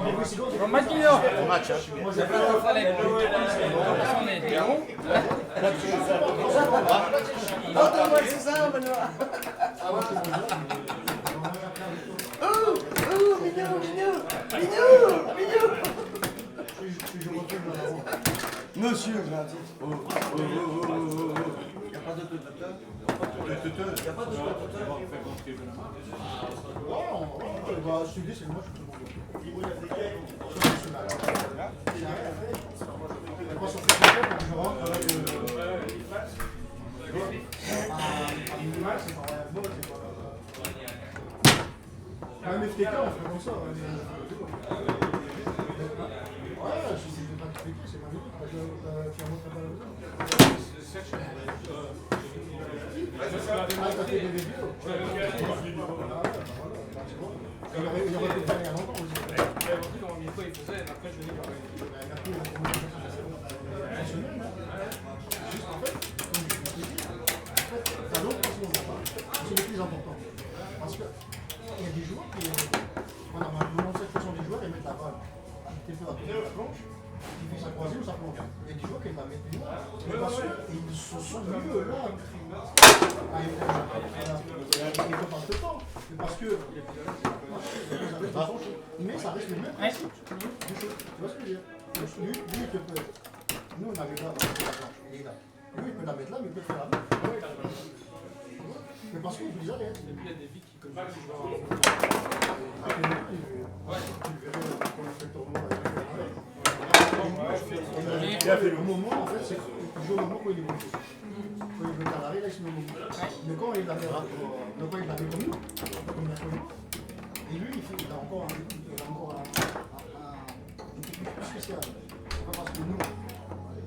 Buon mattino! Buon match, eh? Monsieur, gentil. Il n'y a pas de un FTK, on fait comme ça. Ouais, c'est pas FTK, c'est magnifique. Tu as montré pas la maison. Ah, t'as fait des vidéos. Il aurait pu faire il y a longtemps aussi. Juste en fait, comme je t'ai dit, t'as l'autre parce qu'on voit pas. C'est le plus important. Parce que il y a des joueurs qui, voilà, normalement 7% des joueurs ils mettent la balle quelque peu à côté de la planche, qui font sa croisée ou sa plonge. Il y a des joueurs qui la mettent plus loin, mais parce qu'ils se sont mieux là. Ils ne passent le temps, mais parce que mais ça reste le même principe du jeu. Tu vois ce que je veux dire? Lui, il te peut. Nous, on avait là, la planche, il est là. Lui, il peut la mettre là, mais il peut faire la main. Mais parce qu'il utilise la lettre. Et puis il y a des vies qui comme ça. Il a fait le moment, en fait, c'est qu'il joue au moment quand il est monté. Quand il veut faire l'arrêt, là, il se met au moment. Mais quand il l'avait comme nous, comme Mercredi, et lui, il a encore un technique plus spécial. C'est pas parce que nous,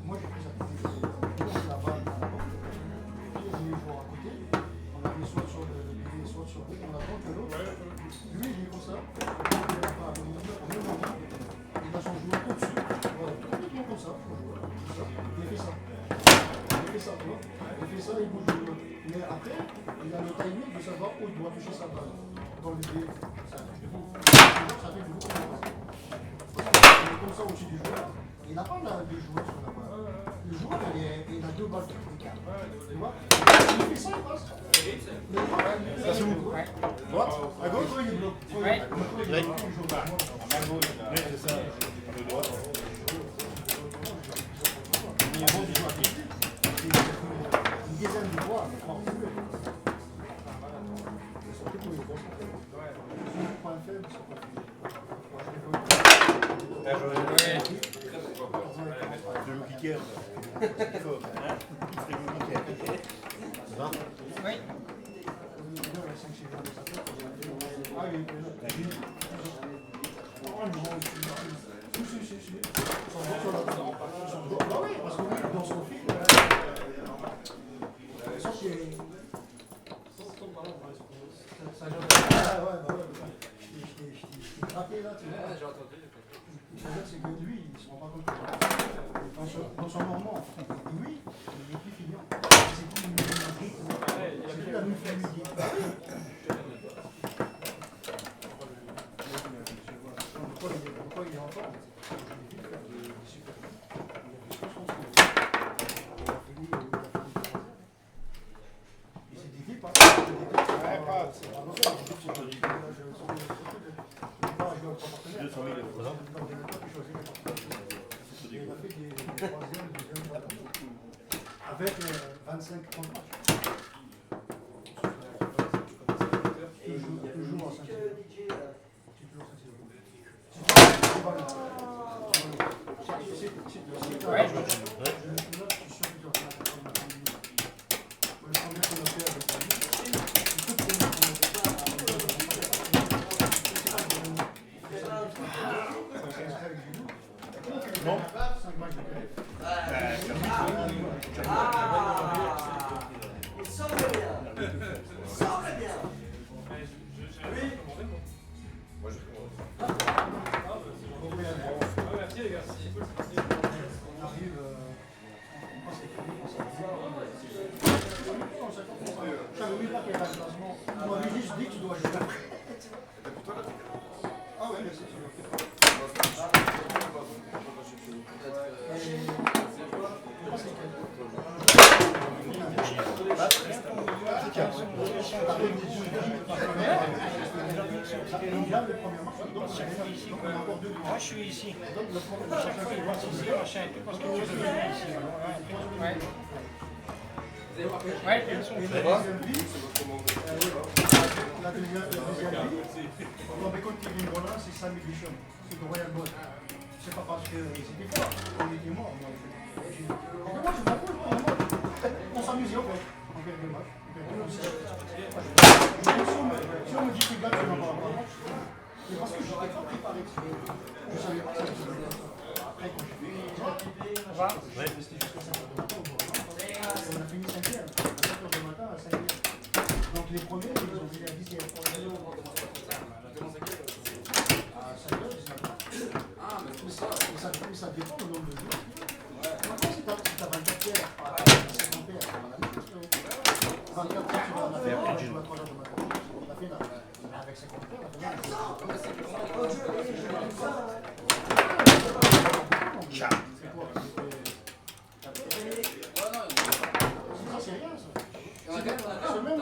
moi j'ai pris sa technique, nous on la balle à la porte, puis on met les joueurs à côté, on la met soit sur le pied, soit sur l'autre, on la prend que l'autre. Lui, il est comme ça, il n'a pas au même moment, il a son joueur au-dessus, voilà, complètement comme ça, il fait ça. Il fait ça, tu vois. Il fait ça, il bouge le joueur. Mais après, il a le timing de savoir où il doit toucher sa balle. Dans le dé, ça touche de vous. Ça fait du coup. Il est comme ça au-dessus du joueur. Il n'a pas de joueur sur la balle. Le joueur, il a deux balles techniques. Tu vois. Il fait ça, il passe. Ça c'est où? Droite? À gauche, il est bloqué. C'est ça. De droite. Une dizaine de fois, mais pas plus. Surtout pour les gros. Sur point faible, c'est pas plus. Le kicker. C'est fort, hein? C'est le kicker. Ça va? Oui. Ah oui, bah oui, parce que dans son film, je t'ai frappé là, tu vois. J'ai entendu. C'est que lui, il se rend pas compte. Dans son moment, lui, il est plus fini. C'est plus la même fluidité. Pourquoi il est en forme? Avec 25 points de match. Toujours en 5. Bon. Il semble bien. Il semble bien. Oui. Moi je Merci les gars. On arrive. On passe les crédits, on je savais pas qu'il y avait un classement. On m'avait juste dit que tu dois jouer. Ah ouais, merci. Moi, je suis ici. Chaque fois, il voit ici, machin et tout, parce que tu veux venir ici. Ouais. Ouais, ils sont La deuxième vie, on va écouter les mots là, c'est Samy Bichon, c'est le Royal Boy. C'est pas parce que c'était fort, on était mort. Moi, je m'en fous, on s'amusait en fait. On perd des matchs. Si on me dit que gars, tu n'en parles pas, c'est parce que j'étais pas préparé. Je savais pas que ça se faisait. Après, quand je suis resté jusqu'à 5h du matin, on a fini 5h. À 5h du matin, à 5h. Donc les premiers, ils ont fini à 10h. À 5h, 19h. Ça dépend le nombre de jours. Maintenant, si tu as 24 heures, à 50 heures, on a mis 24 heures, tu vas à la faire, tu vas à 3h du matin. On a fait là. Avec 50 heures, on a fait Ciao. c'est rien ça. C'est même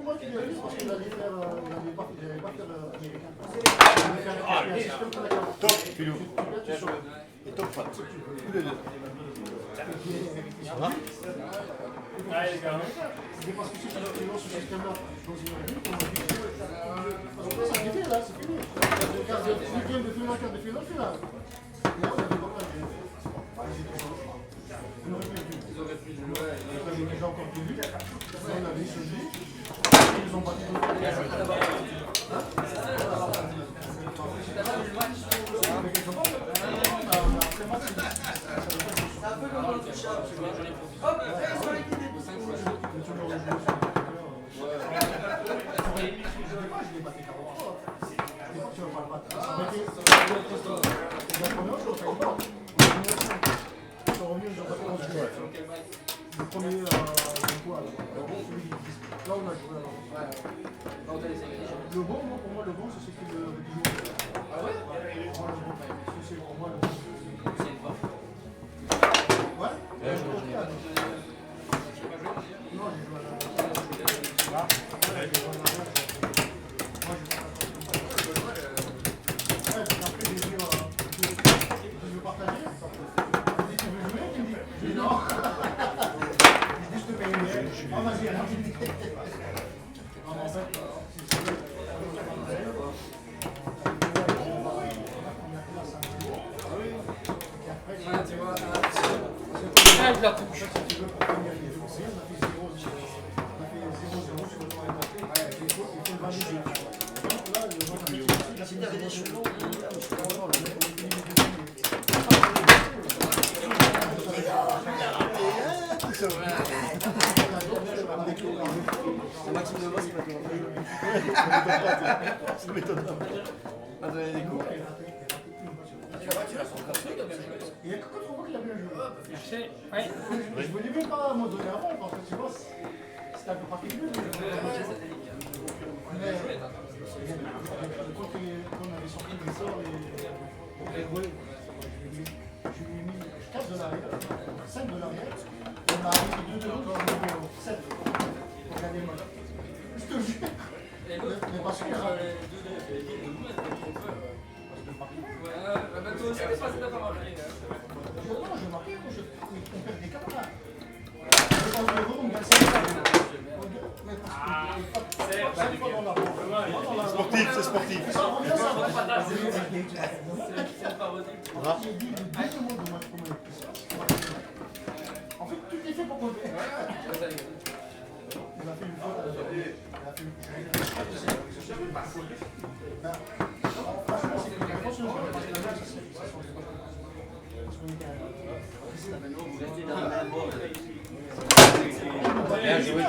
moi qui l'ai vu parce qu'il allait faire. Il n'allait pas faire l'américain. Il allait faire un Top, Philou. Et top, Pat. Tous les deux. Ça va? C'est parce que si tu lances ce système-là dans une réunion, on va dire. Parce que ça fait là, c'est fini. Le quart de finale, quart de finale, finale. Et là, on a des blocages. Ils auraient pu jouer. Ils avaient déjà encore prévu. On avait choisi. Ils ont battu c'est un peu comme dans le touchable, tu vois. Hop, fais sur l'équipe des pouces. Je l'ai battu 40 fois. Tu vas pas le battre. La première chose, ça y va. Ils sont revenus, ils ont battu 11 joueurs. Le premier, quoi, là, on a joué alors. Le bon, pour moi, le bon, c'est ce qui le joue. Ah ouais? C'est pour moi le bon. Ouais? Non, j'ai joué à la... Moi, j'ai pas après, j'ai dit, tu veux partager? Il dit, tu veux jouer? Il me dit, je dis non. Je dis, je te paye une bière. Ah, vas-y, alors. Non, mais en fait, je la touche. si tu veux, pour finir les foncés, on a fait 0-0 sur le temps inventé. Il faut le valider. Donc là, le vent a fait des chevaux. Maxime de Vos, il m'a tout Ça m'étonne pas. m'a donné des coups. Il y a que quand on voit qu'il a bien joué. Merci. Ouais. Je voulais même pas m'en donner avant parce que tu vois, c'était un peu particulier. Mais quand on avait sorti des sorts et joué, je lui ai mis 4 de l'arrière, 5 de l'arrière. On a arrêté 2 de l'autre, on a mis 7 pour gagner le match. Je te jure. Mais parce que toi aussi, t'es passé d'abord. non, je marquais, on perd des cartes là. Je pense que on gagne 5 cartes. Sportif, c'est sportif. J'ai dit, dis-moi de moi comment il est. En fait, tout est fait pour qu'on le fasse. Il a fait une faute. Il a fait une faute. Franchement, c'est que attention, parce que là, ça se fait. Parce qu'on était Bien joué,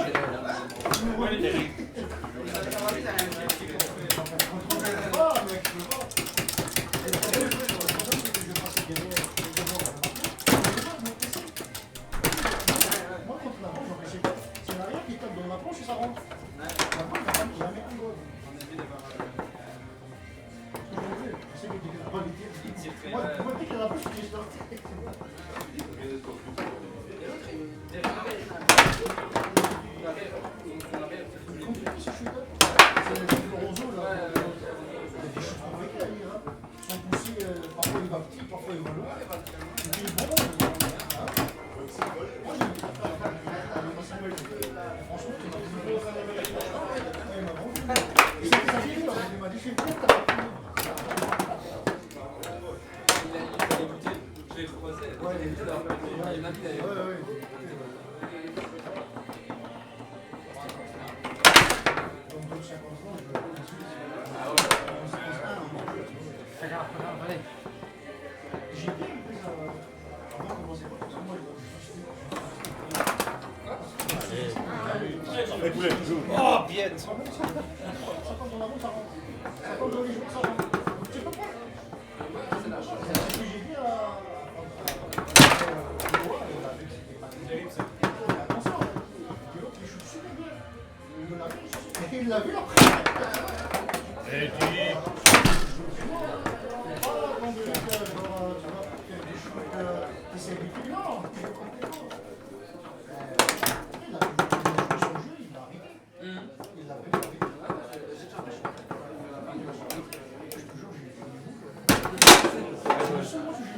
moi, contre la branche, j'empêchais pas. C'est l'arrière qui tape dans la branche et ça rentre. La branche, il n'a jamais un goal. Je sais que tu n'as pas les tirs. Moi, dès qu'il y a la bouche, je dis sorti. Je l'ai croisé. Ouais, Il m'a dit d'ailleurs. ouais, ouais. Donc, 50 ans, je vais Fais gaffe, allez. j'ai bien pris avant de commencer parce que moi, Allez, poulet, joue. Oh, bien. ça compte dans la route, ça rentre. Ça compte dans les jours, ça rentre. Donc, tu peux pas. C'est ce que j'ai dit à attention, l'autre il shoot super bien. Il l'a vu après. Et qui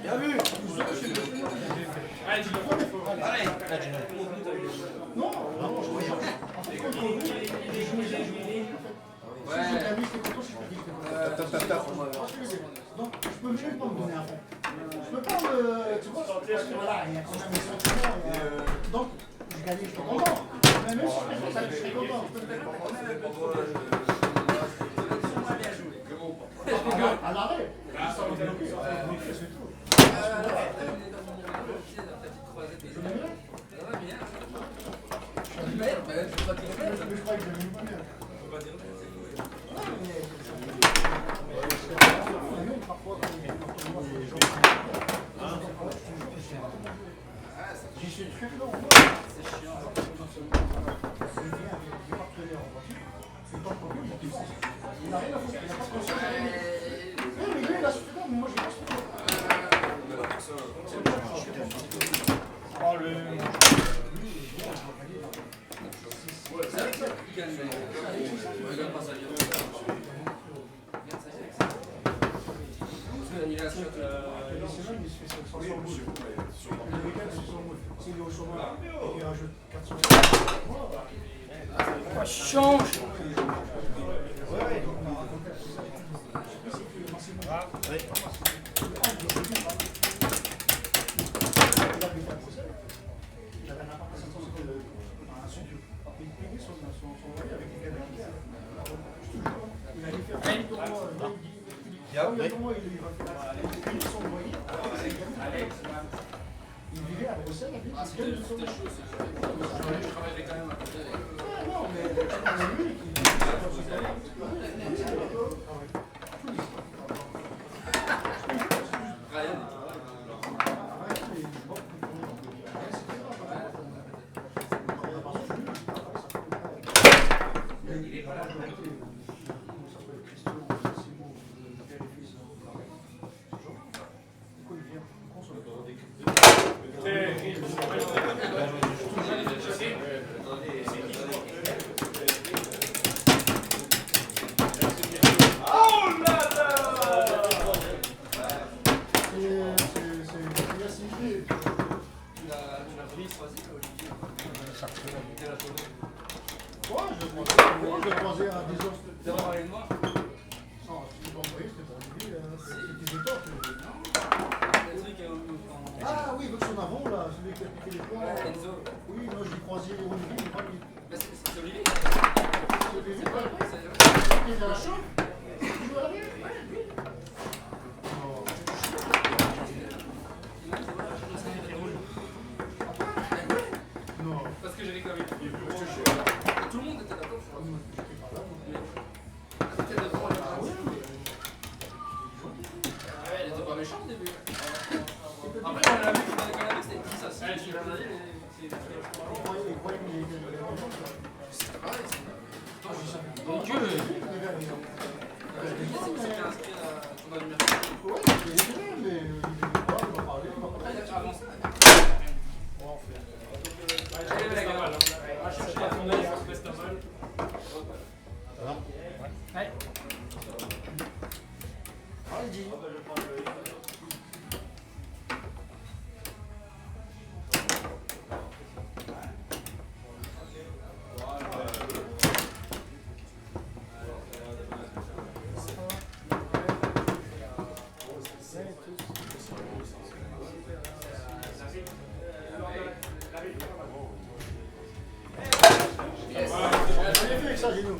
Bien vu. Allez, dis-le. Allez. Là, dis-le. Non, vraiment, je voyais. En fait, contre vous, j'ai joué. Si j'étais ami, j'étais content, si je peux dire que j'étais content. Donc, je peux même pas me donner un fond. Je peux pas me. Tu vois, parce que voilà, il y a quand même des sentiments. Donc, je gagnais, je suis content. Mais même si je fais ça, je suis content. À l'arrêt. Ça va bloquer, c'est tout. Mais je crois que je vais pas bien. J'y suis très long. C'est chiant. C'est pas problème. Il a rien à foutre. Il a pas de conscience. Mais lui, il a suffisamment, mais moi, j'ai pas suffisamment. Oh, le. Change. Il vivait à Bruxelles, il C'était chaud, je travaillais quand même à côté. non, mais lui, Ryan. je croisais à 10 heures. T'as parlé de moi? Non, c'était pas envoyé, c'était pas envoyé. C'était des torts. Le truc Ah oui, avec son avant, là, celui qui a piqué les points. Enzo. Oui, moi je l'ai croisé au Olivier, il n'est pas lui. C'est Olivier. C'est Olivier, il est dans la chambre. Il joue à l'arrière. Ouais, lui. Non. Parce que j'ai réclamé. Tout le monde était d'accord. C'était devant les bras. Elle était pas méchante au début. Après, on a vu qu'on avait quand même c'était 10 à 6. Il croyait qu'il était C'est pareil. Mon Dieu. C'était inscrit à ton anniversaire. Ouais, il était bien, mais il m'a parlé, il m'a Après, parlé. il a avant ça. Allez, les gars. Va chercher la fondation, c'est pas mal. Allez. Allez-y. Dis-nous.